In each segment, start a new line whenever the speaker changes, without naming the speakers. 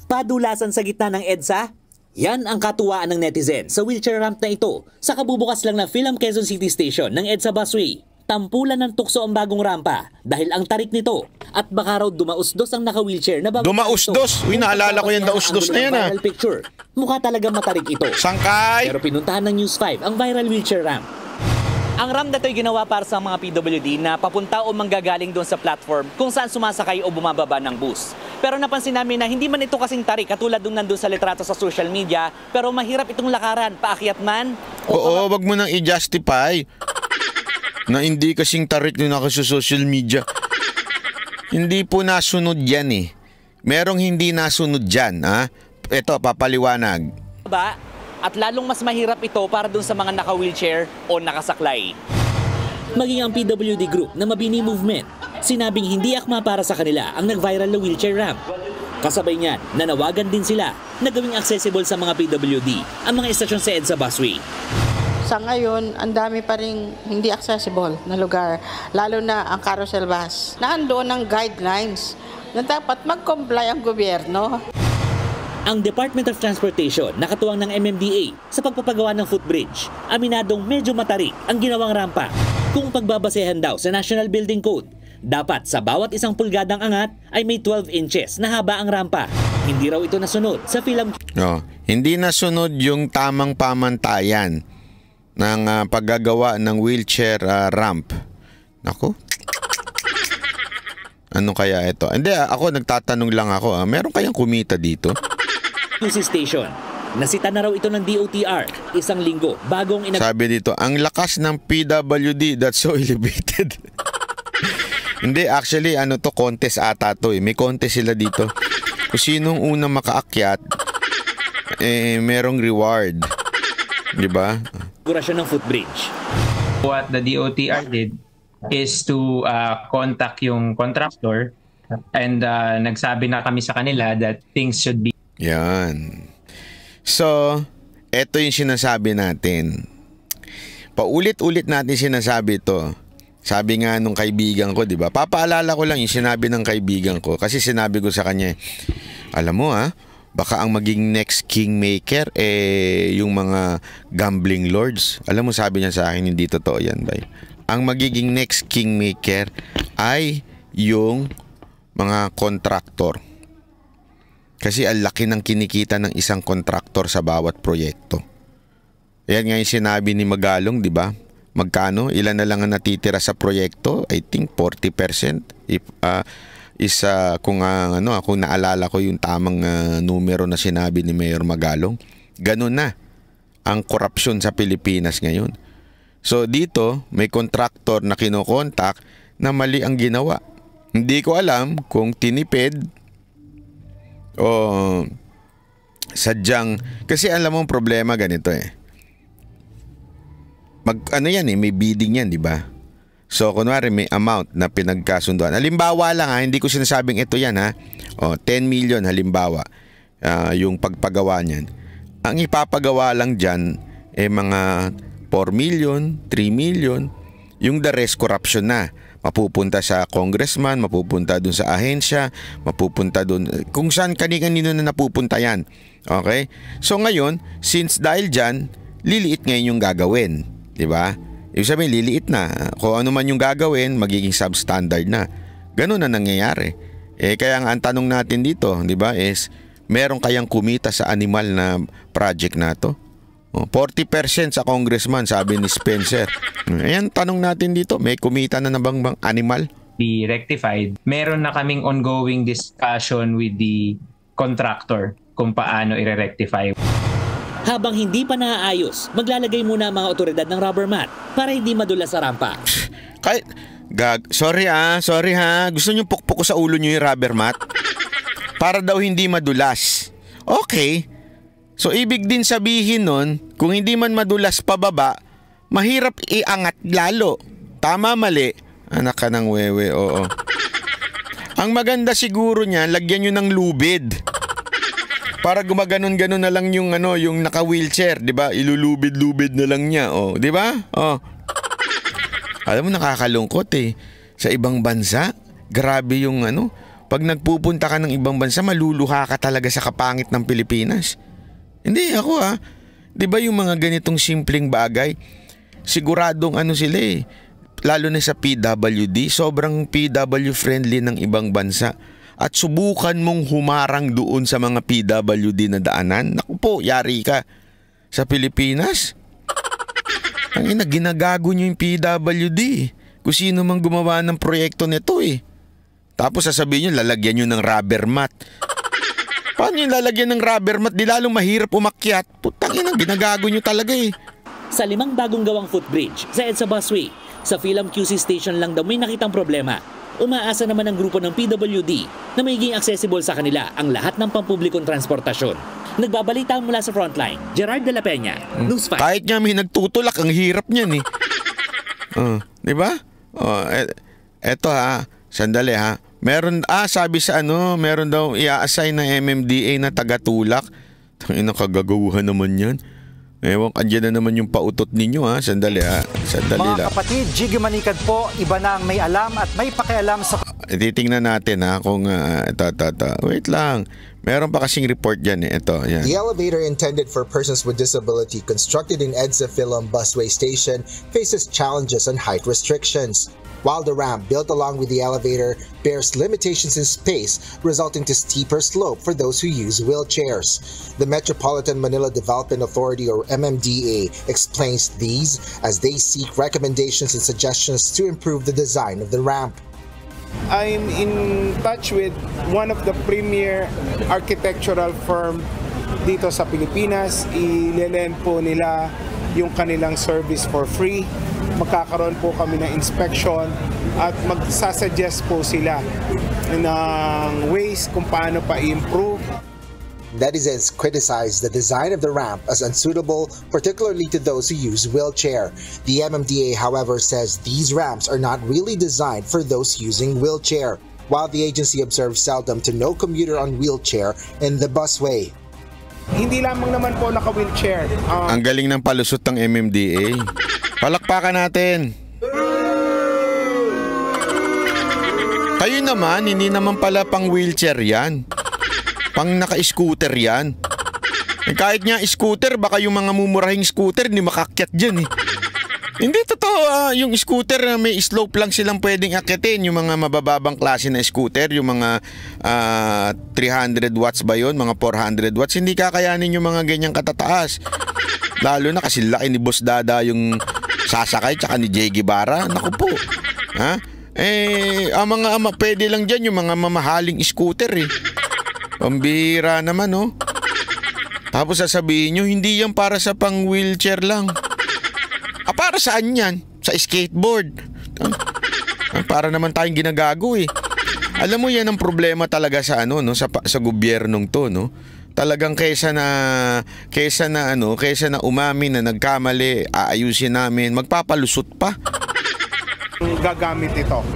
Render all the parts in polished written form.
Padulasan sa gitna ng EDSA? Yan ang katuwaan ng netizen sa wheelchair ramp na ito sa kabubukas lang na Philam Quezon City Station ng EDSA Busway. Tampulan ng tukso ang bagong rampa dahil ang tarik nito at baka raw dumausdos ang naka-wheelchair na bago.
Dumausdos? Uy, naalala ko yung dausdos na yan ha.
Picture. Mukha talaga matarik ito.
Sangkay!
Pero pinuntahan ng News 5 ang viral wheelchair ramp. Ang ramp na ito'y ginawa para sa mga PWD na papunta o manggagaling doon sa platform kung saan sumasakay o bumababa ng bus. Pero napansin namin na hindi man ito kasing tarik katulad nung nandun sa litrato sa social media, pero mahirap itong lakaran, paakyat man.
Oo, wag mo nang i-justify na hindi kasing tarik yung naka sa social media. Hindi po nasunod yan eh. Merong hindi nasunod dyan, ha? Ito, papaliwanag.
At lalong mas mahirap ito para dun sa mga naka-wheelchair o nakasaklay. Maging ang PWD group na Mabini Movement, sinabing hindi akma para sa kanila ang nag-viral na wheelchair ramp. Kasabay niyan, nanawagan din sila na gawing accessible sa mga PWD ang mga estasyon sa EDSA Busway.
Sa ngayon, ang dami pa rin hindi accessible na lugar, lalo na ang carousel bus. Naandoon ang guidelines na dapat mag-comply ang gobyerno.
Ang Department of Transportation nakatuwang ng MMDA sa pagpapagawa ng footbridge. Aminadong medyo matarik ang ginawang rampa. Kung pagbabasehan daw sa National Building Code, dapat sa bawat isang pulgadang angat ay may 12 inches na haba ang rampa. Hindi raw ito nasunod sa Philam.
No, hindi nasunod yung tamang pamantayan ng paggagawa ng wheelchair ramp. Nako. Ano kaya ito? Hindi, ako nagtatanong lang ako, meron kayang kumita dito?
Station. Nasita na raw ito ng DOTR isang linggo bagong
Sabi dito, ang lakas ng PWD, that's so elevated. Hindi, actually, ano to, contest ata to eh. May contest sila dito. Kung sinong unang makaakyat, merong reward. Diba?
Kurasyon ng footbridge.
What the DOTR did is to contact yung contractor and nagsabi na kami sa kanila that things should be.
Yan. So, eto yung sinasabi natin. Paulit-ulit natin sinasabi ito. Sabi nga nung kaibigan ko, di ba? Papaalala ko lang yung sinabi ng kaibigan ko. Kasi sinabi ko sa kanya, alam mo baka ang maging next kingmaker, yung mga gambling lords. Alam mo, sabi niya sa akin, hindi totoo yan, bay. Ang magiging next kingmaker ay yung mga kontraktor. Kasi ang laki ng kinikita ng isang kontraktor sa bawat proyekto. Yan nga yung sinabi ni Magalong, di ba? Magkano? Ilan na lang ang natitira sa proyekto? I think 40%. Kung naalala ko yung tamang numero na sinabi ni Mayor Magalong. Ganun na ang korupsyon sa Pilipinas ngayon. So dito, may kontraktor na kinokontak na mali ang ginawa. Hindi ko alam kung tinipid o sadyang, kasi alam mo ang problema ganito may bidding yan, di ba? So kunwari may amount na pinagkasunduan. Halimbawa lang hindi ko sinasabing ito yan 10 million halimbawa yung pagpagawa niyan. Ang ipapagawa lang dyan mga 4 million, 3 million, yung the rest corruption na. Mapupunta sa congressman, mapupunta dun sa ahensya, mapupunta dun kung saan kanino na napupunta yan. Okay? So ngayon, since dahil dyan, liliit ngayon yung gagawin. Diba? Ibig sabihin, liliit na. Kung ano man yung gagawin, magiging substandard na. Ganun na nangyayari. Kaya nga ang tanong natin dito, diba, is meron kayang kumita sa animal na project na to? 40% sa congressman, sabi ni Spencer. Ayan, tanong natin dito, may kumita na bang animal?
Be rectified. Meron na kaming ongoing discussion with the contractor kung paano i-rectify.
Habang hindi pa naaayos, maglalagay muna ang mga otoridad ng rubber mat para hindi madulas sa rampa.
Sorry gusto nyo pukpuk ko sa ulo nyo yung rubber mat? Para daw hindi madulas. Okay. So, ibig din sabihin nun, kung hindi man madulas pababa, mahirap iangat lalo. Tama, mali? Anak ka ng wewe, oo. Ang maganda siguro niya, lagyan nyo ng lubid. Para gumaganon-ganon na lang yung naka-wheelchair, di ba? Ilulubid-lubid na lang niya, di ba? Alam mo, nakakalungkot Sa ibang bansa, grabe yung pag nagpupunta ka ng ibang bansa, maluluha ka talaga sa kapangit ng Pilipinas. Hindi ako Di ba yung mga ganitong simpleng bagay, siguradong ano sila lalo na sa PWD, sobrang PW friendly ng ibang bansa. At subukan mong humarang doon sa mga PWD na daanan, naku po, yari ka. Sa Pilipinas, ang ginagago nyo yung PWD. Kung sino mang gumawa ng proyekto nito Tapos sasabihin nyo, lalagyan nyo ng rubber mat. Paano yung lalagyan ng rubber mat? Di lalong mahirap umakyat. Putang ina, ginagago nyo talaga
Sa 5 bagong gawang footbridge sa EDSA Busway, sa Philam QC Station lang daw may nakitang problema. Umaasa naman ang grupo ng PWD na magiging accessible sa kanila ang lahat ng pampublikong transportasyon. Nagbabalita mula sa Frontline, Gerard de la Peña, News 5.
Kahit nga may nagtutulak, ang hirap niyan di ba? Eto sandali Meron, sabi sa meron daw i-assign ng MMDA na tagatulak. Tangina, kagagaguhan naman yan. Ewan, andyan na naman yung pautot ninyo Sandali Sandali
Mga kapatid, Jiggy Manikad po, iba na ang may alam at may pakialam sa...
Titingnan natin kung wait lang. Meron pa kasing report dyan Ito, yan.
The elevator intended for persons with disability constructed in EDSA Philam Busway Station faces challenges and height restrictions, while the ramp built along with the elevator bears limitations in space, resulting to steeper slope for those who use wheelchairs. The Metropolitan Manila Development Authority, or MMDA, explains these as they seek recommendations and suggestions to improve the design of the ramp.
I'm in touch with one of the premier architectural firm dito sa Pilipinas. Ilelen po nila yung kanilang service for free. Magkakaroon po kami ng inspection at magsasuggest po sila ng ways kung paano pa i-improve.
Netizens criticized the design of the ramp as unsuitable, particularly to those who use wheelchair. The MMDA, however, says these ramps are not really designed for those using wheelchair, while the agency observes seldom to no commuter on wheelchair in the busway.
Hindi lamang naman po naka-wheelchair.
Ang galing ng palusot ng MMDA. Palakpakan natin. Kayo naman, hindi naman pala pang wheelchair yan. Pang naka-scooter yan. Kahit nga scooter, baka yung mga mumurahing scooter hindi makakyat dyan Hindi totoo. Yung scooter na may slope lang silang pwedeng akyatin. Yung mga mabababang klase na scooter, yung mga 300 watts ba yun? Mga 400 watts. Hindi kakayanin yung mga ganyang katataas. Lalo na kasi laki ni Boss Dada yung sasakay tsaka ni Jay Guevara. Naku po. Ang mga pwede lang dyan yung mga mamahaling scooter Pambihira naman Tapos sasabihin nyo, hindi yan para sa pang wheelchair lang. Para saan yan? Sa skateboard. Para naman tayong ginagago Alam mo yan ang problema talaga sa sa gobyernong to Talagang kaysa na umamin na nagkamali, aayusin namin, magpapalusot pa.
Gagamit ito.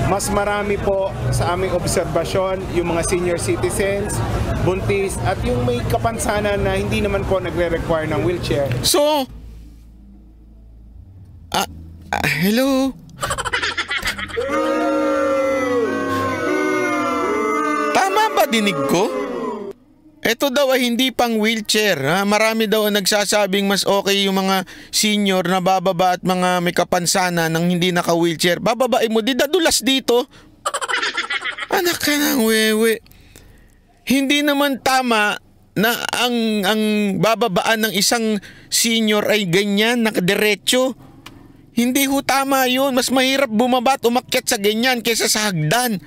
Mas marami po sa aming obserbasyon yung mga senior citizens, buntis, at yung may kapansanan na hindi naman po nagre-require ng wheelchair.
So, hello? Tama ba dinig ko? Ito daw ay hindi pang wheelchair. Marami daw ang nagsasabing mas okay yung mga senior na bababa at mga may kapansana nang hindi naka-wheelchair. Bababae mo, di dadulas dito. Anak ka ng wewe. Hindi naman tama na ang bababaan ng isang senior ay ganyan, nakadiretso. Hindi ho tama yun. Mas mahirap bumaba at umakyat sa ganyan kaysa sa hagdan.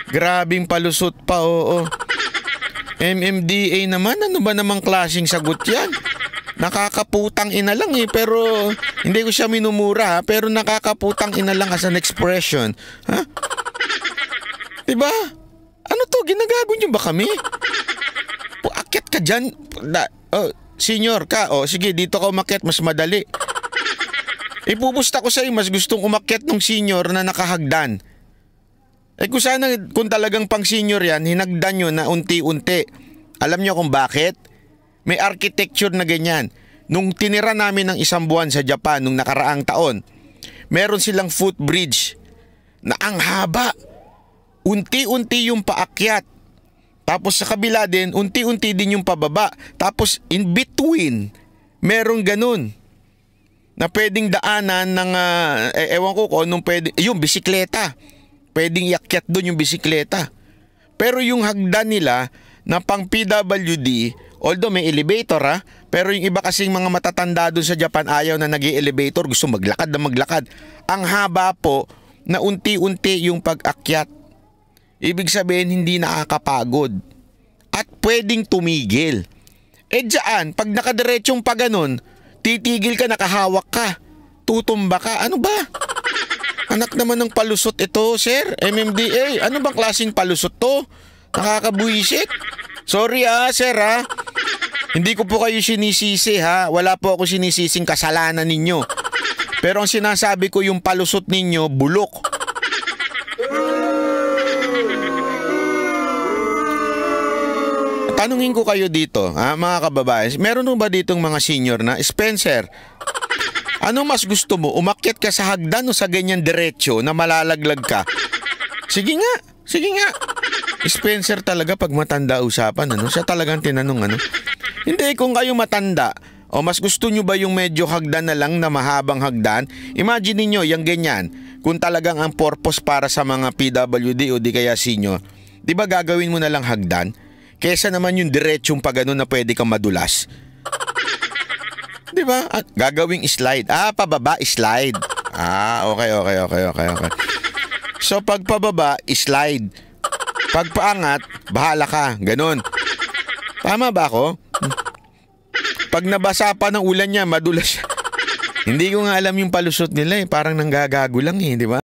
Grabing palusot pa, oo. MMDA naman, ano ba namang klaseng sagot yan? Nakakaputang ina lang pero hindi ko siya minumura pero nakakaputang ina lang as an expression. Diba? Ano to, ginagago nyo ba kami? Akyat ka dyan. Senior ka, sige dito ka umakyat, mas madali. Ipupusta ko sa'yo, mas gustong umakyat ng senior na nakahagdan. Kung talagang pang senior yan, hinagdan nyo na unti-unti. Alam nyo kung bakit? May architecture na ganyan. Nung tinira namin ng 1 buwan sa Japan nung nakaraang taon, meron silang footbridge na ang haba. unti-unti yung paakyat. Tapos sa kabila din, unti-unti din yung pababa. Tapos in between, merong ganun na pwedeng daanan ng, ewan ko kung anong pwede, yung bisikleta. Pwedeng iakyat doon yung bisikleta. Pero yung hagdan nila na pang PWD, although may elevator pero yung iba kasing mga matatanda doon sa Japan ayaw na nag-elevator, gusto maglakad na maglakad. Ang haba po na unti-unti yung pag-akyat. Ibig sabihin hindi nakakapagod. At pwedeng tumigil. Diyan, pag nakadiretsyong pa ganun, titigil ka, nakahawak ka, tutumba ka. Ano ba? Anak naman ng palusot ito, sir. MMDA. Ano bang klaseng palusot to? Nakakabuisit. Sorry sir Hindi ko po kayo sinisisi Wala po ako sinisising kasalanan ninyo. Pero ang sinasabi ko yung palusot ninyo, bulok. Tanungin ko kayo dito, mga kababayan. Meron ba ditong mga senior na, Spencer, ano mas gusto mo? Umakyat ka sa hagdan o sa ganyan diretsyo na malalaglag ka? Sige nga. Spencer talaga pag matanda usapan, siya talagang tinanong, Hindi, kung kayo matanda, o mas gusto nyo ba yung medyo hagdan na lang na mahabang hagdan? Imagine niyo yung ganyan, kung talagang ang purpose para sa mga PWD o di kaya senior, di ba gagawin mo na lang hagdan? Kesa naman yung diretsyong pa ganun na pwede kang madulas. Di ba? At gagawing slide. Pababa, slide. Okay. So pag pababa, slide. Pag paangat, bahala ka. Ganon. Tama ba ako? Pag nabasa pa ng ulan niya, madulas siya. Hindi ko nga alam yung palusot nila Parang nanggagago lang di ba?